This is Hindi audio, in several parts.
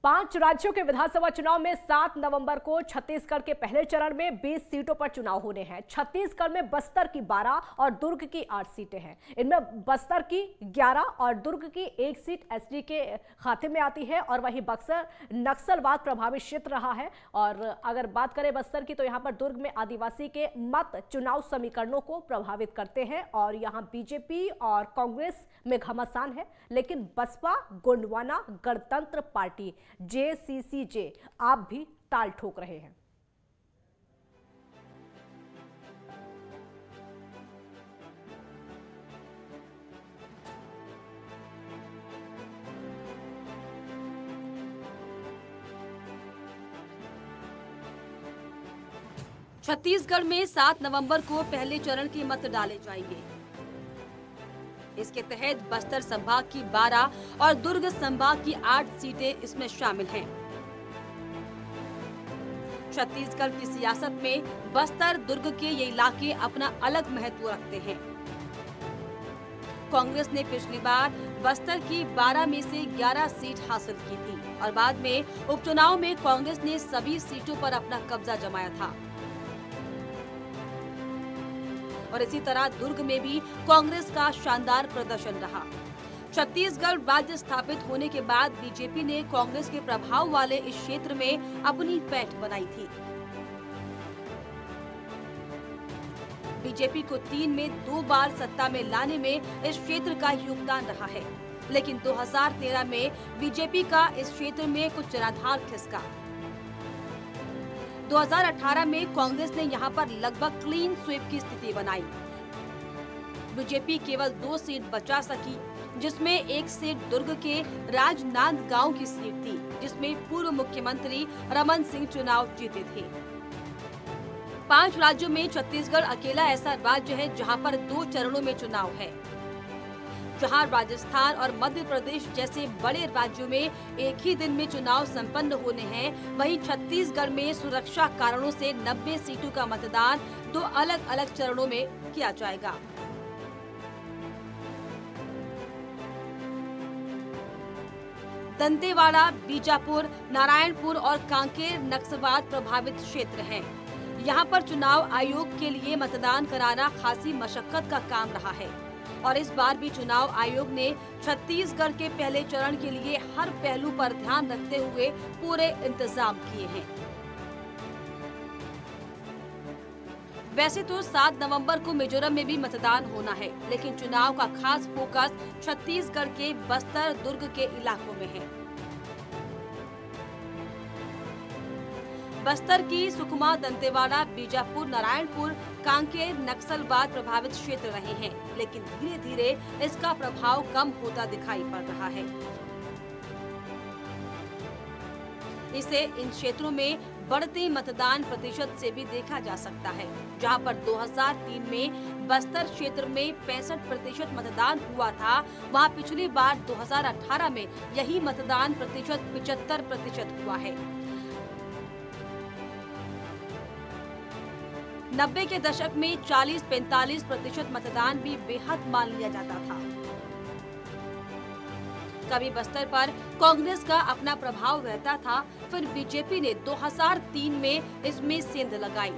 5 राज्यों के विधानसभा चुनाव में 7 नवंबर को छत्तीसगढ़ के पहले चरण में 20 सीटों पर चुनाव होने हैं। छत्तीसगढ़ में बस्तर की 12 और दुर्ग की 8 सीटें हैं। इनमें बस्तर की 11 और दुर्ग की 1 सीट एसडी के खाते में आती है और वहीं बक्सर नक्सलवाद प्रभावित क्षेत्र रहा है। और अगर बात करें बस्तर की, तो यहाँ पर दुर्ग में आदिवासी के मत चुनाव समीकरणों को प्रभावित करते हैं और यहाँ बीजेपी और कांग्रेस में घमासान है, लेकिन बसपा, गोंडवाना गणतंत्र पार्टी जेसीसीजे आप भी ताल ठोक रहे हैं। छत्तीसगढ़ में 7 नवंबर को पहले चरण के मत डाले जाएंगे। इसके तहत बस्तर संभाग की 12 और दुर्ग संभाग की 8 सीटें इसमें शामिल हैं। छत्तीसगढ़ की सियासत में बस्तर, दुर्ग के ये इलाके अपना अलग महत्व रखते हैं। कांग्रेस ने पिछली बार बस्तर की 12 में से 11 सीट हासिल की थी और बाद में उपचुनाव में कांग्रेस ने सभी सीटों पर अपना कब्जा जमाया था। और इसी तरह दुर्ग में भी कांग्रेस का शानदार प्रदर्शन रहा। छत्तीसगढ़ राज्य स्थापित होने के बाद बीजेपी ने कांग्रेस के प्रभाव वाले इस क्षेत्र में अपनी पैठ बनाई थी। बीजेपी को 3 में 2 बार सत्ता में लाने में इस क्षेत्र का योगदान रहा है, लेकिन 2013 में बीजेपी का इस क्षेत्र में कुछ जनाधार खिसका। 2018 में कांग्रेस ने यहां पर लगभग क्लीन स्वीप की स्थिति बनाई। बीजेपी केवल 2 सीट बचा सकी, जिसमें 1 सीट दुर्ग के राजनांदगांव की सीट थी, जिसमें पूर्व मुख्यमंत्री रमन सिंह चुनाव जीते थे। 5 राज्यों में छत्तीसगढ़ अकेला ऐसा राज्य है जहां पर 2 चरणों में चुनाव है। जहां राजस्थान और मध्य प्रदेश जैसे बड़े राज्यों में एक ही दिन में चुनाव संपन्न होने हैं, वहीं छत्तीसगढ़ में सुरक्षा कारणों से 90 सीटों का मतदान 2 अलग अलग चरणों में किया जाएगा। दंतेवाड़ा, बीजापुर, नारायणपुर और कांकेर नक्सलवाद प्रभावित क्षेत्र हैं। यहाँ पर चुनाव आयोग के लिए मतदान कराना खासी मशक्कत का काम रहा है और इस बार भी चुनाव आयोग ने छत्तीसगढ़ के पहले चरण के लिए हर पहलू पर ध्यान रखते हुए पूरे इंतजाम किए हैं। वैसे तो 7 नवंबर को मिजोरम में भी मतदान होना है, लेकिन चुनाव का खास फोकस छत्तीसगढ़ के बस्तर, दुर्ग के इलाकों में है। बस्तर की सुकमा, दंतेवाड़ा, बीजापुर, नारायणपुर, कांकेर नक्सलवाद प्रभावित क्षेत्र रहे हैं, लेकिन धीरे धीरे इसका प्रभाव कम होता दिखाई पड़ रहा है। इसे इन क्षेत्रों में बढ़ते मतदान प्रतिशत से भी देखा जा सकता है, जहां पर 2003 में बस्तर क्षेत्र में 65% मतदान हुआ था, वहां पिछली बार 2018 में यही मतदान प्रतिशत 75% हुआ है। 90 के दशक में 40-45% मतदान भी बेहद मान लिया जाता था। कभी बस्तर पर कांग्रेस का अपना प्रभाव रहता था, फिर बीजेपी ने 2003 में इसमें सेंध लगाई।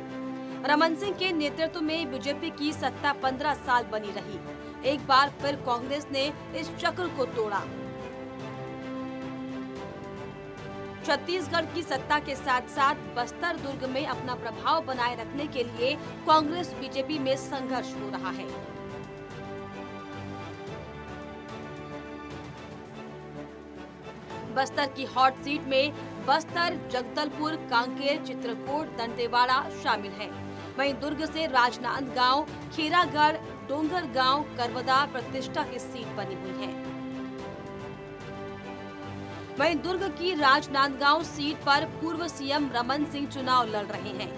रमन सिंह के नेतृत्व में बीजेपी की सत्ता 15 साल बनी रही। एक बार फिर कांग्रेस ने इस चक्र को तोड़ा। छत्तीसगढ़ की सत्ता के साथ साथ बस्तर, दुर्ग में अपना प्रभाव बनाए रखने के लिए कांग्रेस बीजेपी में संघर्ष हो रहा है। बस्तर की हॉट सीट में बस्तर, जगदलपुर, कांकेर, चित्रकूट, दंतेवाड़ा शामिल हैं। वहीं दुर्ग से राजनांदगांव, खीरागढ़, डोंगरगांव, करवदा प्रतिष्ठा की सीट बनी हुई है। वहीं दुर्ग की राजनांदगांव सीट पर पूर्व सीएम रमन सिंह चुनाव लड़ रहे हैं।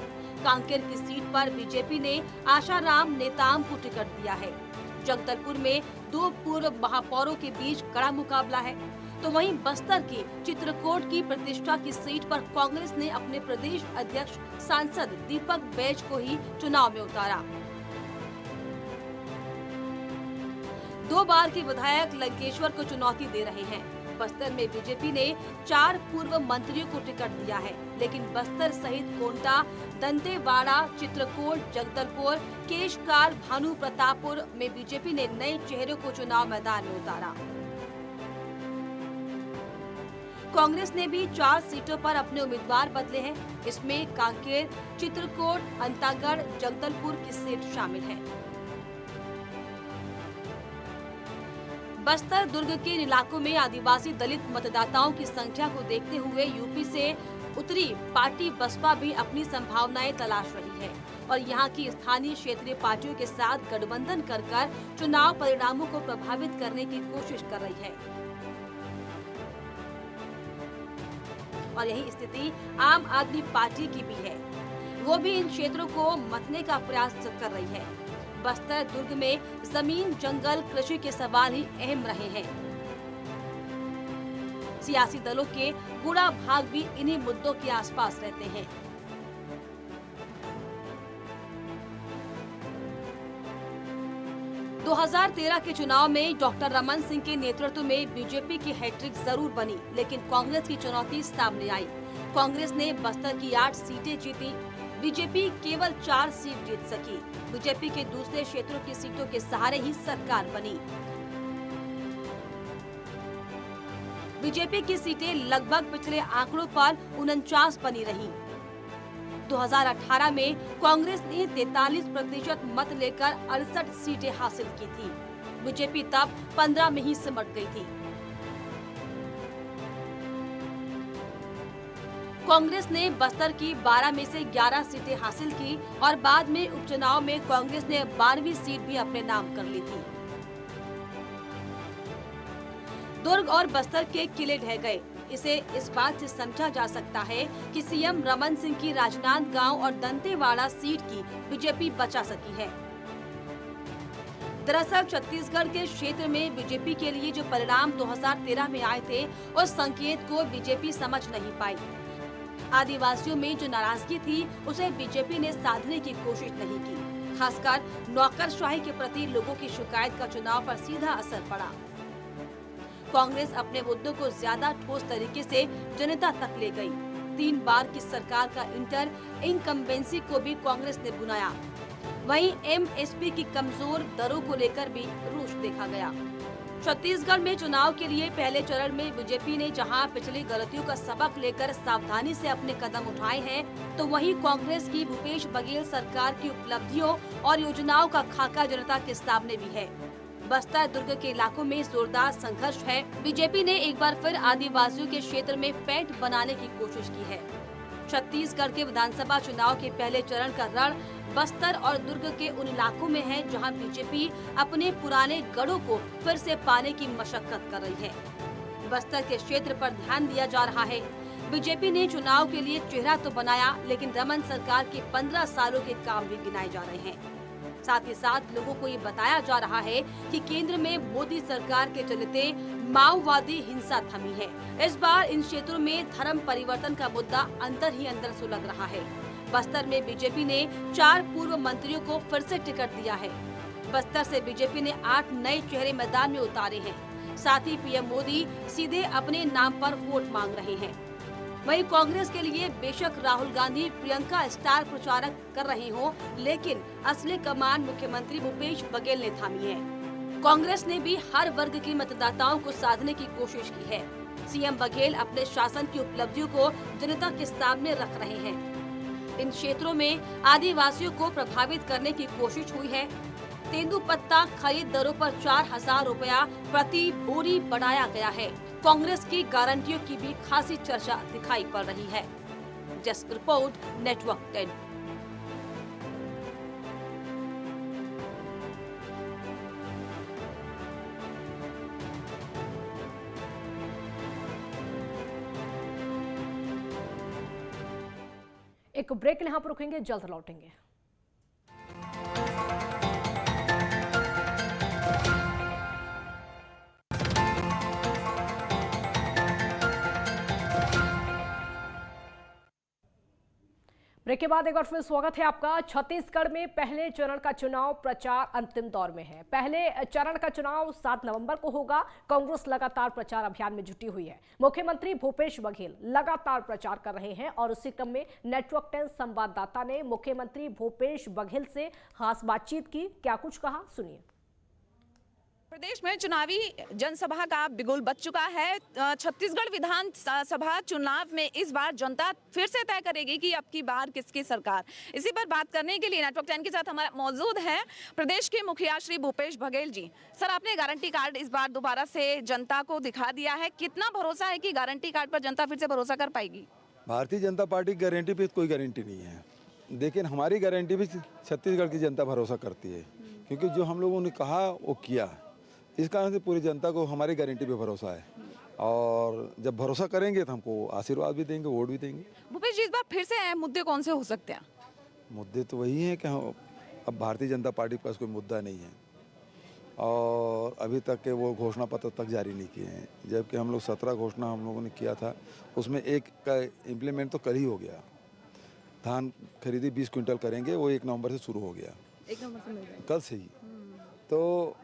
कांकेर की सीट पर बीजेपी ने आशाराम नेताम को टिकट दिया है। जगदलपुर में 2 पूर्व महापौरों के बीच कड़ा मुकाबला है, तो वहीं बस्तर की चित्रकूट की प्रतिष्ठा की सीट पर कांग्रेस ने अपने प्रदेश अध्यक्ष सांसद दीपक बैज को ही चुनाव में उतारा। 2 बार के विधायक लंकेश्वर को चुनौती दे रहे हैं। बस्तर में बीजेपी ने 4 पूर्व मंत्रियों को टिकट दिया है, लेकिन बस्तर सहित कोंटा, दंतेवाड़ा, चित्रकूट, जगदलपुर, केशकाल, भानु प्रतापपुर में बीजेपी ने नए चेहरों को चुनाव मैदान में उतारा। कांग्रेस ने भी 4 सीटों पर अपने उम्मीदवार बदले हैं। इसमें कांकेर, चित्रकूट, अंतागढ़, जगदलपुर की सीट शामिल है। बस्तर दुर्ग के इलाकों में आदिवासी दलित मतदाताओं की संख्या को देखते हुए यूपी से उतरी पार्टी बसपा भी अपनी संभावनाएं तलाश रही है और यहां की स्थानीय क्षेत्रीय पार्टियों के साथ गठबंधन कर चुनाव परिणामों को प्रभावित करने की कोशिश कर रही है। और यही स्थिति आम आदमी पार्टी की भी है। वो भी इन क्षेत्रों को मतने का प्रयास कर रही है। बस्तर दुर्ग में जमीन, जंगल, कृषि के सवाल ही अहम रहे हैं। सियासी दलों के गुड़ा भाग भी इन्हीं मुद्दों के आसपास रहते हैं। – 2013 के चुनाव में डॉक्टर रमन सिंह के नेतृत्व में बीजेपी की हैट्रिक जरूर बनी, लेकिन कांग्रेस की चुनौती सामने आई। कांग्रेस ने बस्तर की 8 सीटें जीती, बीजेपी केवल 4 सीट जीत सकी। बीजेपी के दूसरे क्षेत्रों की सीटों के सहारे ही सरकार बनी। बीजेपी की सीटें लगभग पिछले आंकड़ों पर 49 बनी रही। 2018 में कांग्रेस ने 43% मत लेकर 68 सीटें हासिल की थी। बीजेपी तब 15 में ही सिमट गई थी। कांग्रेस ने बस्तर की 12 में से 11 सीटें हासिल की और बाद में उपचुनाव में कांग्रेस ने 12वीं सीट भी अपने नाम कर ली थी। दुर्ग और बस्तर के किले ढह गए। इसे इस बात से समझा जा सकता है कि सीएम रमन सिंह की राजनांदगांव और दंतेवाड़ा सीट की बीजेपी बचा सकी है। दरअसल छत्तीसगढ़ के क्षेत्र में बीजेपी के लिए जो परिणाम 2013 में आए थे, उस संकेत को बीजेपी समझ नहीं पाई। आदिवासियों में जो नाराजगी थी, उसे बीजेपी ने साधने की कोशिश नहीं की। खासकर नौकरशाही के प्रति लोगों की शिकायत का चुनाव पर सीधा असर पड़ा। कांग्रेस अपने मुद्दों को ज्यादा ठोस तरीके से जनता तक ले गई। 3 बार की सरकार का इंटर इनकम्बेंसी को भी कांग्रेस ने बुनाया। वहीं एमएसपी की कमजोर दरों को लेकर भी रोष देखा गया। छत्तीसगढ़ में चुनाव के लिए पहले चरण में बीजेपी ने जहां पिछली गलतियों का सबक लेकर सावधानी से अपने कदम उठाए हैं, तो वहीं कांग्रेस की भूपेश बघेल सरकार की उपलब्धियों और योजनाओं का खाका जनता के सामने भी है। बस्तर दुर्ग के इलाकों में जोरदार संघर्ष है। बीजेपी ने एक बार फिर आदिवासियों के क्षेत्र में पैठ बनाने की कोशिश की है। छत्तीसगढ़ के विधानसभा चुनाव के पहले चरण का रण बस्तर और दुर्ग के उन इलाकों में है जहां बीजेपी अपने पुराने गढ़ों को फिर से पाने की मशक्कत कर रही है। बस्तर के क्षेत्र पर ध्यान दिया जा रहा है। बीजेपी ने चुनाव के लिए चेहरा तो बनाया, लेकिन रमन सरकार के 15 सालों के काम भी गिनाए जा रहे हैं। साथ ही साथ लोगों को ये बताया जा रहा है कि केंद्र में मोदी सरकार के चलते माओवादी हिंसा थमी है। इस बार इन क्षेत्रों में धर्म परिवर्तन का मुद्दा अंदर ही अंदर सुलग रहा है। बस्तर में बीजेपी ने 4 पूर्व मंत्रियों को फिर से टिकट दिया है। बस्तर से बीजेपी ने 8 नए चेहरे मैदान में उतारे हैं। साथ ही पीएम मोदी सीधे अपने नाम पर वोट मांग रहे हैं। वहीं कांग्रेस के लिए बेशक राहुल गांधी, प्रियंका स्टार प्रचारक कर रहे हों, लेकिन असली कमान मुख्यमंत्री भूपेश बघेल ने थामी है। कांग्रेस ने भी हर वर्ग के मतदाताओं को साधने की कोशिश की है। सीएम बघेल अपने शासन की उपलब्धियों को जनता के सामने रख रहे हैं। इन क्षेत्रों में आदिवासियों को प्रभावित करने की कोशिश हुई है। तेंदुपत्ता खरीद दरों पर 4,000 रुपया प्रति बोरी बढ़ाया गया है। कांग्रेस की गारंटियों की भी खासी चर्चा दिखाई पड़ रही है। Desk report, network 10। एक ब्रेक यहाँ पर रुकेंगे, जल्द लौटेंगे। ब्रेक के बाद एक बार फिर स्वागत है आपका। छत्तीसगढ़ में पहले चरण का चुनाव प्रचार अंतिम दौर में है। पहले चरण का चुनाव 7 नवंबर को होगा। कांग्रेस लगातार प्रचार अभियान में जुटी हुई है। मुख्यमंत्री भूपेश बघेल लगातार प्रचार कर रहे हैं और उसी क्रम में नेटवर्क 10 संवाददाता ने मुख्यमंत्री भूपेश बघेल से खास बातचीत की। क्या कुछ कहा, सुनिए। प्रदेश में चुनावी जनसभा का बिगुल बज चुका है। छत्तीसगढ़ विधानसभा चुनाव में इस बार जनता फिर से तय करेगी कि अब की बार किसकी सरकार। इसी पर बात करने के लिए नेटवर्क 10 के साथ हमारा मौजूद है प्रदेश के मुखिया श्री भूपेश बघेल जी। सर, आपने गारंटी कार्ड इस बार दोबारा से जनता को दिखा दिया है। कितना भरोसा है कि गारंटी कार्ड पर जनता फिर से भरोसा कर पाएगी? भारतीय जनता पार्टी की गारंटी पे कोई गारंटी नहीं है, लेकिन हमारी गारंटी भी छत्तीसगढ़ की जनता भरोसा करती है, क्योंकि जो हम लोगों ने कहा वो किया। इस कारण से पूरी जनता को हमारी गारंटी पे भरोसा है, और जब भरोसा करेंगे तो हमको आशीर्वाद भी देंगे, वोट भी देंगे। भूपेश जी, इस बार फिर से अहम मुद्दे कौन से हो सकते हैं? मुद्दे तो वही हैं कि अब भारतीय जनता पार्टी के पास कोई मुद्दा नहीं है, और अभी तक के वो घोषणा पत्र तक जारी नहीं किए हैं, जबकि हम लोग 17 घोषणा हम लोगों ने किया था, उसमें एक का इम्प्लीमेंट तो कल ही हो गया। धान खरीदी 20 क्विंटल करेंगे, वो 1 नवंबर से शुरू हो गया, 1 नवंबर से मिल रहा है। कल से ही। तो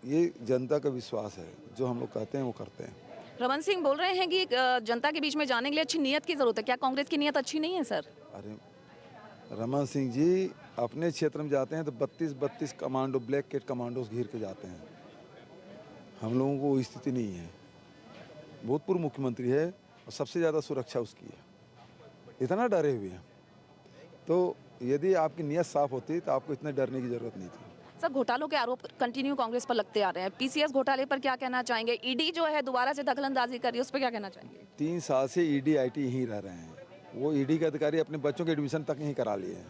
ये जनता का विश्वास है, जो हम लोग कहते हैं वो करते हैं। रमन सिंह बोल रहे हैं कि जनता के बीच में जाने के लिए अच्छी नीयत की जरूरत है। क्या कांग्रेस की नीयत अच्छी नहीं है सर? अरे रमन सिंह जी अपने क्षेत्र में जाते हैं तो 32 कमांडो, ब्लैक कैट कमांडोज घेर के जाते हैं। हम लोगों को वो स्थिति नहीं है। भूतपूर्व मुख्यमंत्री है और सबसे ज़्यादा सुरक्षा उसकी है, इतना डरे हुए हैं। तो यदि आपकी नीयत साफ होती तो आपको इतने डरने की जरूरत नहीं थी। सर, घोटालों के आरोप कंटिन्यू कांग्रेस पर लगते आ रहे हैं। पीसीएस घोटाले पर क्या कहना चाहेंगे? ईडी जो है दोबारा से दखलंदाजी कर रही है, उस पर क्या कहना चाहेंगे? 3 साल से ईडी आईटी यहीं रह रहे हैं। वो ईडी के अधिकारी अपने बच्चों के एडमिशन तक नहीं करा लिए हैं,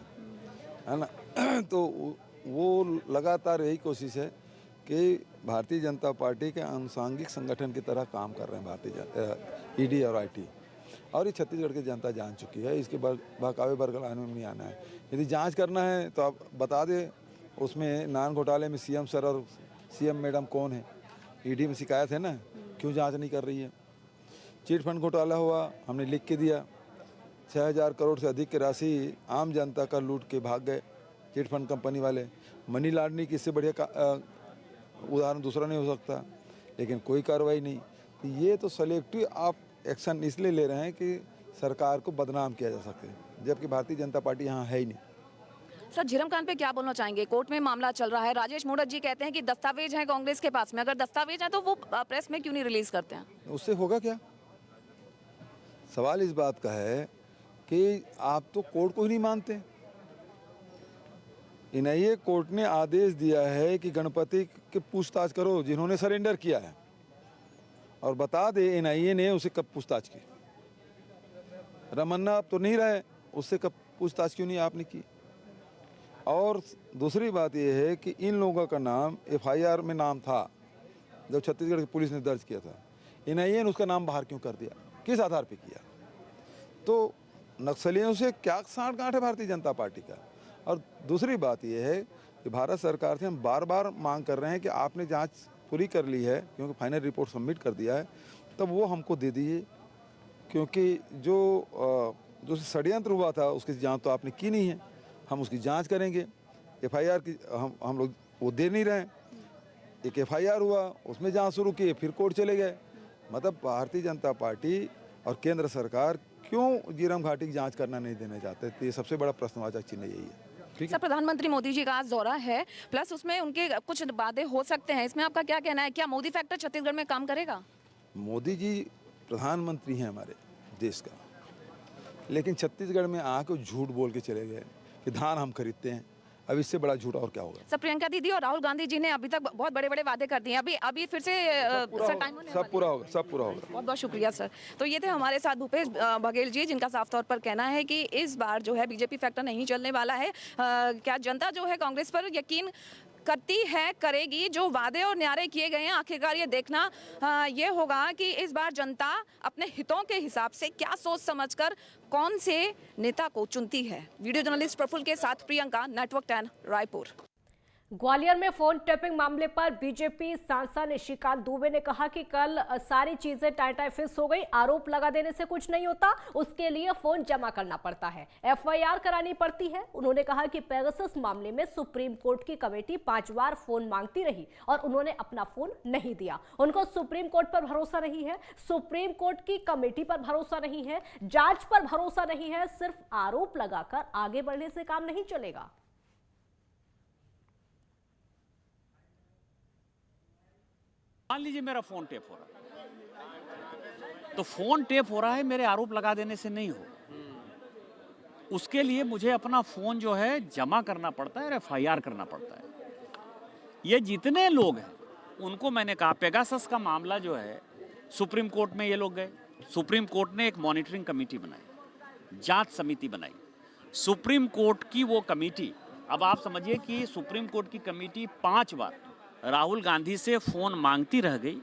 है ना। तो वो लगातार यही कोशिश है कि भारतीय जनता पार्टी के आनुषंगिक संगठन की तरह काम कर रहे हैं ईडी और आईटी, और ये छत्तीसगढ़ की जनता जान चुकी है। इसके बहकावे बरगलाने में नहीं आना है। यदि जाँच करना है तो आप बता दें, उसमें नान घोटाले में सीएम सर और सीएम मैडम कौन है? ईडी में शिकायत है ना, क्यों जांच नहीं कर रही है? चिट फंड घोटाला हुआ, हमने लिख के दिया। 6000 करोड़ से अधिक की राशि आम जनता का लूट के भाग गए चिट फंड कंपनी वाले। मनी लॉन्ड्रिंग की इससे बढ़िया उदाहरण दूसरा नहीं हो सकता, लेकिन कोई कार्रवाई नहीं। तो ये तो सेलेक्टिव आप एक्शन इसलिए ले रहे हैं कि सरकार को बदनाम किया जा सके, जबकि भारतीय जनता पार्टी यहाँ है ही नहीं। सर, झीरम खान पे क्या बोलना चाहेंगे? कोर्ट में मामला चल रहा है। राजेश मूणत जी कहते हैं कि दस्तावेज हैं कांग्रेस के पास में। अगर दस्तावेज हैं तो वो प्रेस में क्यों नहीं रिलीज करते हैं? उससे होगा क्या? सवाल इस बात का है कि आप तो कोर्ट को ही नहीं मानते। एनआईए कोर्ट ने आदेश दिया है कि गणपति के पूछताछ करो जिन्होंने सरेंडर किया है, और बता दे एनआईए ने उसे कब पूछताछ की। रमन्ना अब तो नहीं रहे, उससे कब पूछताछ क्यों नहीं आपने की? और दूसरी बात यह है कि इन लोगों का नाम एफआईआर में नाम था जब छत्तीसगढ़ की पुलिस ने दर्ज किया था। एनआईए ने उसका नाम बाहर क्यों कर दिया? किस आधार पे किया? तो नक्सलियों से क्या साठ-गांठ है भारतीय जनता पार्टी का? और दूसरी बात यह है कि भारत सरकार से हम बार बार मांग कर रहे हैं कि आपने जांच पूरी कर ली है, क्योंकि फाइनल रिपोर्ट सबमिट कर दिया है, तब वो हमको दे दीजिए, क्योंकि जो षड्यंत्र हुआ था उसकी जाँच तो आपने की नहीं है। हम उसकी जांच करेंगे। एफआईआर की हम लोग वो दे नहीं रहे हैं। एक एफआईआर हुआ, उसमें जांच शुरू की, फिर कोर्ट चले गए। मतलब भारतीय जनता पार्टी और केंद्र सरकार क्यों झीरम घाटी की जांच करना नहीं देना चाहते? तो ये सबसे बड़ा प्रश्नवाचक चिन्ह यही है। ठीक है सर, प्रधानमंत्री मोदी जी का आज दौरा है, प्लस उसमें उनके कुछ वादे हो सकते हैं। इसमें आपका क्या कहना है? क्या मोदी फैक्टर छत्तीसगढ़ में काम करेगा? मोदी जी प्रधानमंत्री हैं हमारे देश का, लेकिन छत्तीसगढ़ में आके झूठ बोल के चले गए कि धान हम खरीदते हैं। अब इससे बड़ा झूठ और क्या होगा? सर, प्रियंका दीदी और राहुल गांधी जी ने अभी तक बहुत बड़े-बड़े वादे कर दिए हैं। अभी फिर से टाइम होने सब पूरा होगा, सब पूरा होगा। बहुत बहुत शुक्रिया सर। तो ये थे हमारे साथ भूपेश बघेल जी, जिनका साफ तौर पर कहना है कि इस बार जो है बीजेपी फैक्टर नहीं चलने वाला है। क्या जनता जो है कांग्रेस पर यकीन करती है, करेगी? जो वादे और न्यारे किए गए हैं, आखिरकार ये देखना ये होगा कि इस बार जनता अपने हितों के हिसाब से क्या सोच समझकर कौन से नेता को चुनती है। वीडियो जर्नलिस्ट प्रफुल्ल के साथ प्रियंका, नेटवर्क 10, रायपुर। ग्वालियर में फोन टैपिंग मामले पर बीजेपी सांसद निशिकांत दुबे ने कहा कि कल सारी चीजें टाटा फिक्स हो गई, आरोप लगा देने से कुछ नहीं होता, उसके लिए फोन जमा करना पड़ता है, एफआईआर करानी पड़ती है। उन्होंने कहा कि पेगासस मामले में सुप्रीम कोर्ट की कमेटी 5 बार फोन मांगती रही और उन्होंने अपना फोन नहीं दिया। उनको सुप्रीम कोर्ट पर भरोसा नहीं है, सुप्रीम कोर्ट की कमेटी पर भरोसा नहीं है, जांच पर भरोसा नहीं है। सिर्फ आरोप लगाकर आगे बढ़ने से काम नहीं चलेगा। मान लीजिए मेरा फोन टेप हो रहा है, तो फोन टेप हो रहा है, मेरे आरोप लगा देने से नहीं हो, उसके लिए मुझे अपना फोन जो है जमा करना पड़ता है और एफआईआर करना पड़ता है। ये जितने लोग हैं उनको मैंने कहा, पेगासस का मामला जो है सुप्रीम कोर्ट में ये लोग गए, सुप्रीम कोर्ट ने एक मॉनिटरिंग कमेटी बनाई, जांच समिति बनाई। सुप्रीम कोर्ट की वो कमेटी, अब आप समझिए कि सुप्रीम कोर्ट की कमेटी 5 बार राहुल गांधी से फोन मांगती रह गई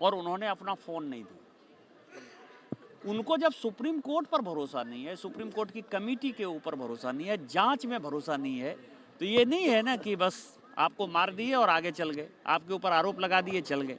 और उन्होंने अपना फोन नहीं दिया। उनको जब सुप्रीम कोर्ट पर भरोसा नहीं है, सुप्रीम कोर्ट की कमेटी के ऊपर भरोसा नहीं है, जांच में भरोसा नहीं है, तो ये नहीं है ना कि बस आपको मार दिए और आगे चल गए, आपके ऊपर आरोप लगा दिए चल गए।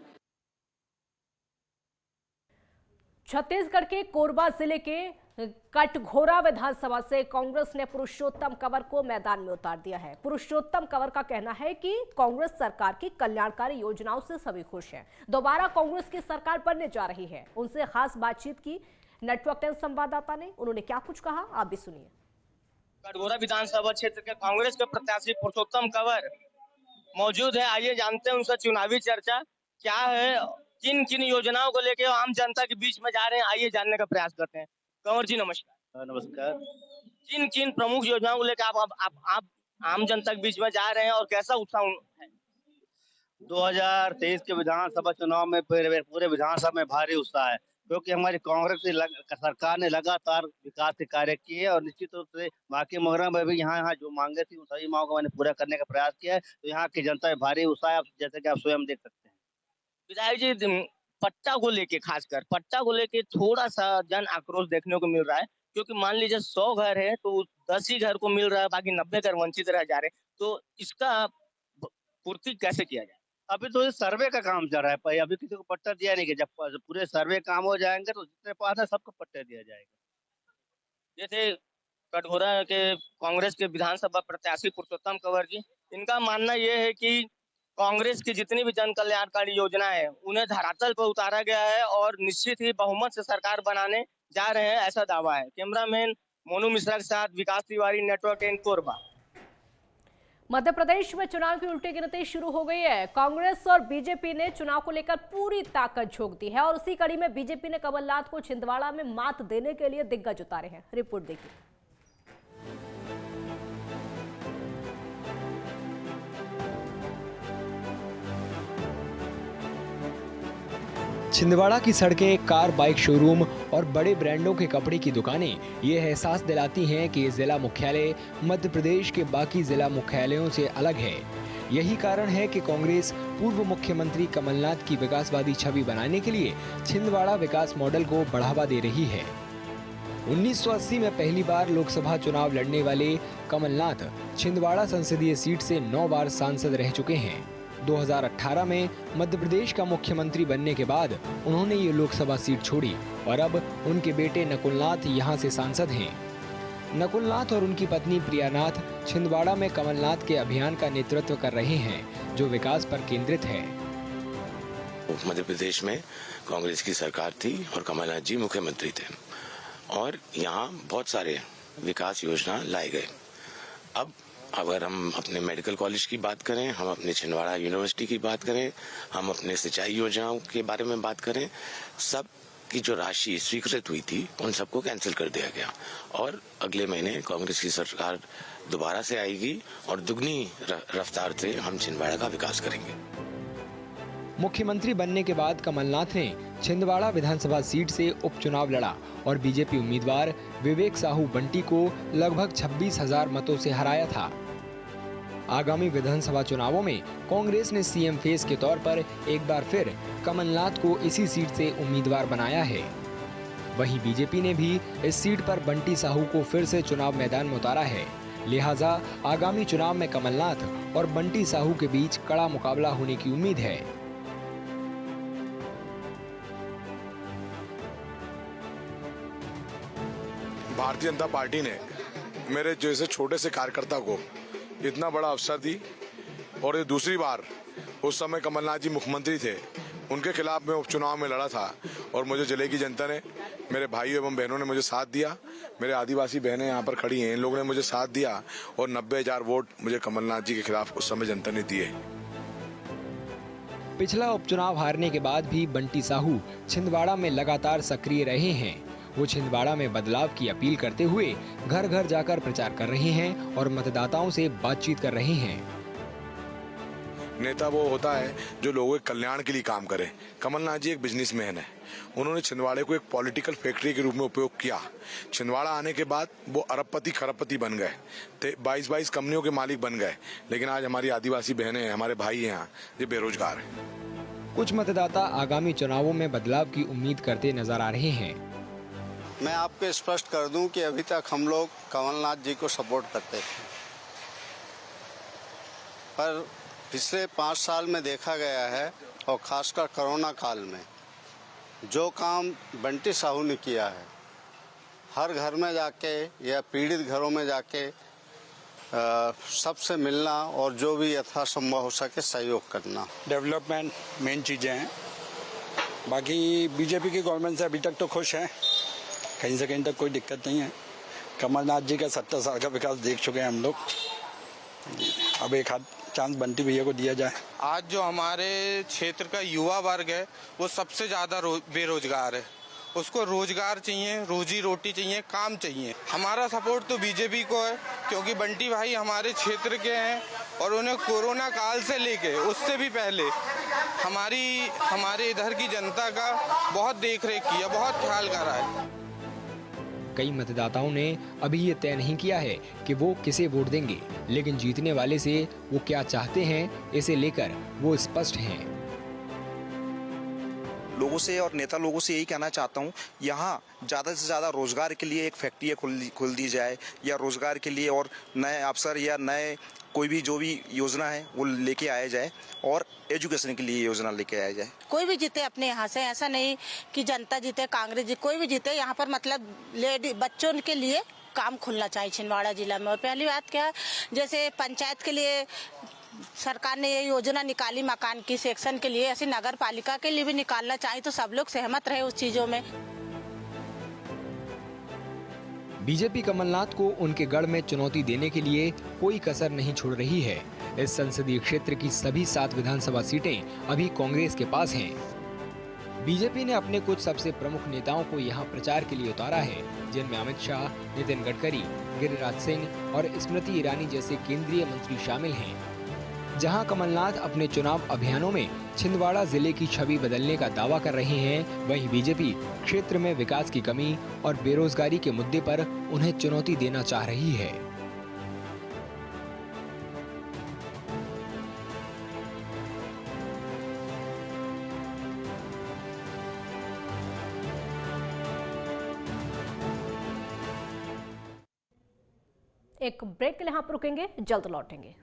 छत्तीसगढ़ के कोरबा जिले के कटघोरा विधानसभा से कांग्रेस ने पुरुषोत्तम कंवर को मैदान में उतार दिया है। पुरुषोत्तम कंवर का कहना है कि कांग्रेस सरकार की कल्याणकारी योजनाओं से सभी खुश हैं, दोबारा कांग्रेस की सरकार बनने जा रही है। उनसे खास बातचीत की नेटवर्क 10 संवाददाता ने, उन्होंने क्या कुछ कहा आप भी सुनिए। कटघोरा विधानसभा क्षेत्र के कांग्रेस के प्रत्याशी पुरुषोत्तम कंवर मौजूद है। आइए जानते हैं उनसे चुनावी चर्चा क्या है, किन किन योजनाओं को लेकर आम जनता के बीच में जा रहे हैं, आइए जानने का प्रयास करते हैं। कंवर जी नमस्कार। नमस्कार। किन किन प्रमुख योजनाओं को लेकर आप आम जनता के बीच में जा रहे हैं और कैसा उत्साह है? 2023 के विधानसभा चुनाव में पूरे विधानसभा में भारी उत्साह है, क्योंकि हमारी कांग्रेस की सरकार ने लगातार विकास के कार्य किए और निश्चित रूप से बाकी मोहर्रम में भी यहाँ जो मांगे थी उन सभी मांगों को मैंने पूरा करने का प्रयास किया है। तो यहाँ की जनता में भारी उत्साह है, जैसे कि आप स्वयं देख सकते हैं। विधायक जी, पट्टा को लेके, खासकर पट्टा को लेके थोड़ा सा जन आक्रोश देखने को मिल रहा है, क्योंकि मान लीजिए 100 घर है तो 10 ही घर को मिल रहा है, बाकी 90 घर वंचित रह जा रहे हैं। तो इसका पूर्ति कैसे किया जाए? अभी तो सर्वे का काम चल रहा है, अभी किसी को पट्टा दिया नहीं गया। जब पूरे सर्वे काम हो जाएंगे तो जितने पास है सबको पट्टा दिया जाएगा। जैसे कटघोरा के कांग्रेस के विधानसभा प्रत्याशी पुरुषोत्तम कंवर जी, इनका मानना यह है कि कांग्रेस की जितनी भी जन कल्याणकारी योजना है उन्हें धरातल पर उतारा गया है और निश्चित ही बहुमत से सरकार बनाने जा रहे हैं, ऐसा दावा है। कैमरामैन मोनू मिश्रा के साथ विकास तिवारी, नेटवर्क 10 कोरबा। मध्य प्रदेश में चुनाव की उल्टी गिनती शुरू हो गई है। कांग्रेस और बीजेपी ने चुनाव को लेकर पूरी ताकत झोंक दी है और उसी कड़ी में बीजेपी ने कमलनाथ को छिंदवाड़ा में मात देने के लिए दिग्गज उतारे हैं। रिपोर्ट देखिए। छिंदवाड़ा की सड़कें, कार बाइक शोरूम और बड़े ब्रांडों के कपड़े की दुकानें ये एहसास दिलाती हैं कि जिला मुख्यालय मध्य प्रदेश के बाकी जिला मुख्यालयों से अलग है। यही कारण है कि कांग्रेस पूर्व मुख्यमंत्री कमलनाथ की विकासवादी छवि बनाने के लिए छिंदवाड़ा विकास मॉडल को बढ़ावा दे रही है। 1980 में पहली बार लोकसभा चुनाव लड़ने वाले कमलनाथ छिंदवाड़ा संसदीय सीट से 9 बार सांसद रह चुके हैं। 2018 में मध्य प्रदेश का मुख्यमंत्री बनने के बाद उन्होंने ये लोकसभा सीट छोड़ी और अब उनके बेटे नकुलनाथ यहाँ से सांसद हैं। नकुलनाथ और उनकी पत्नी प्रियानाथ छिंदवाड़ा में कमलनाथ के अभियान का नेतृत्व कर रहे हैं, जो विकास पर केंद्रित है। मध्य प्रदेश में कांग्रेस की सरकार थी और कमलनाथ जी मुख्यमंत्री थे और यहाँ बहुत सारे विकास योजना लाए गए। अब अगर हम अपने मेडिकल कॉलेज की बात करें, हम अपने छिंदवाड़ा यूनिवर्सिटी की बात करें, हम अपने सिंचाई योजनाओं के बारे में बात करें, सब की जो राशि स्वीकृत हुई थी उन सबको कैंसिल कर दिया गया और अगले महीने कांग्रेस की सरकार दोबारा से आएगी और दुगनी रफ्तार से हम छिंदवाड़ा का विकास करेंगे। मुख्यमंत्री बनने के बाद कमलनाथ ने छिंदवाड़ा विधानसभा सीट से उपचुनाव लड़ा और बीजेपी उम्मीदवार विवेक साहू बंटी को लगभग 26,000 मतों से हराया था। आगामी विधानसभा चुनावों में कांग्रेस ने सीएम फेस के तौर पर एक बार फिर कमलनाथ को इसी सीट से उम्मीदवार बनाया है। वहीं बीजेपी ने भी इस सीट पर बंटी साहू को फिर से चुनाव मैदान में उतारा है। लिहाजा आगामी चुनाव में कमलनाथ और बंटी साहू के बीच कड़ा मुकाबला होने की उम्मीद है। भारतीय जनता पार्टी ने मेरे जैसे छोटे से कार्यकर्ता को इतना बड़ा अवसर दी, और ये दूसरी बार, उस समय कमलनाथ जी मुख्यमंत्री थे, उनके खिलाफ मैं उपचुनाव में लड़ा था और मुझे जिले की जनता ने, मेरे भाइयों एवं बहनों ने मुझे साथ दिया। मेरे आदिवासी बहनें यहाँ पर खड़ी हैं, इन लोगों ने मुझे साथ दिया और 90,000 वोट मुझे कमलनाथ जी के खिलाफ उस समय जनता ने दिए। पिछला उपचुनाव हारने के बाद भी बंटी साहू छिंदवाड़ा में लगातार सक्रिय रहे हैं। वो छिंदवाड़ा में बदलाव की अपील करते हुए घर घर जाकर प्रचार कर रहे हैं और मतदाताओं से बातचीत कर रहे हैं। नेता वो होता है जो लोगों के कल्याण के लिए काम करे। कमलनाथ जी एक बिजनेसमैन है, उन्होंने छिंदवाड़े को एक पॉलिटिकल फैक्ट्री के रूप में उपयोग किया। छिंदवाड़ा आने के बाद वो अरबपति खरबपति बन गए, 22 कंपनियों के मालिक बन गए, लेकिन आज हमारी आदिवासी बहनें, हमारे भाई यहाँ ये बेरोजगार हैं। कुछ मतदाता आगामी चुनावों में बदलाव की उम्मीद करते नजर आ रहे हैं। मैं आपको स्पष्ट कर दूं कि अभी तक हम लोग कमलनाथ जी को सपोर्ट करते थे, पर पिछले 5 साल में देखा गया है, और खासकर कोरोना काल में जो काम बंटी साहू ने किया है, हर घर में जाके या पीड़ित घरों में जाके सबसे मिलना और जो भी यथासंभव हो सके सहयोग करना। डेवलपमेंट मेन चीज़ें हैं, बाकी बीजेपी की गवर्नमेंट से अभी तक तो खुश हैं, कहीं से कहीं तक कोई दिक्कत नहीं है। कमलनाथ जी का 70 साल का विकास देख चुके हैं हम लोग, अब एक हाथ चांस बंटी भैया को दिया जाए। आज जो हमारे क्षेत्र का युवा वर्ग है वो सबसे ज़्यादा बेरोजगार है, उसको रोजगार चाहिए, रोजी रोटी चाहिए, काम चाहिए। हमारा सपोर्ट तो बीजेपी को है, क्योंकि बंटी भाई हमारे क्षेत्र के हैं और उन्हें कोरोना काल से लेके उससे भी पहले हमारे इधर की जनता का बहुत देख रेख किया, बहुत ख्याल करा है। कई मतदाताओं ने अभी ये तय नहीं किया है कि वो किसे वोट देंगे, लेकिन जीतने वाले से वो क्या चाहते हैं, इसे लेकर वो स्पष्ट हैं। लोगों से और नेता लोगों से यही कहना चाहता हूँ, यहाँ ज़्यादा से ज़्यादा रोजगार के लिए एक फैक्ट्री खोल दी जाए, या रोजगार के लिए और नए अवसर या नए कोई भी जो भी योजना है वो लेके आया जाए, और एजुकेशन के लिए योजना लेके आया जाए। कोई भी जीते अपने यहाँ से, ऐसा नहीं कि जनता जीते, कांग्रेस जीते, कोई भी जीते, यहाँ पर मतलब बच्चों के लिए काम खुलना चाहिए छिंदवाड़ा जिला में। और पहली बात क्या, जैसे पंचायत के लिए सरकार ने ये योजना निकाली मकान की सेक्शन के लिए, ऐसे नगर पालिका के लिए भी निकालना चाहिए, तो सब लोग सहमत रहे उस चीजों में। बीजेपी कमलनाथ को उनके गढ़ में चुनौती देने के लिए कोई कसर नहीं छोड़ रही है। इस संसदीय क्षेत्र की सभी 7 विधानसभा सीटें अभी कांग्रेस के पास हैं। बीजेपी ने अपने कुछ सबसे प्रमुख नेताओं को यहां प्रचार के लिए उतारा है, जिनमें अमित शाह, नितिन गडकरी, गिरिराज सिंह और स्मृति ईरानी जैसे केंद्रीय मंत्री शामिल हैं। जहां कमलनाथ अपने चुनाव अभियानों में छिंदवाड़ा जिले की छवि बदलने का दावा कर रहे हैं, वहीं बीजेपी क्षेत्र में विकास की कमी और बेरोजगारी के मुद्दे पर उन्हें चुनौती देना चाह रही है। एक ब्रेक के लिए यहाँ पर रुकेंगे, जल्द लौटेंगे।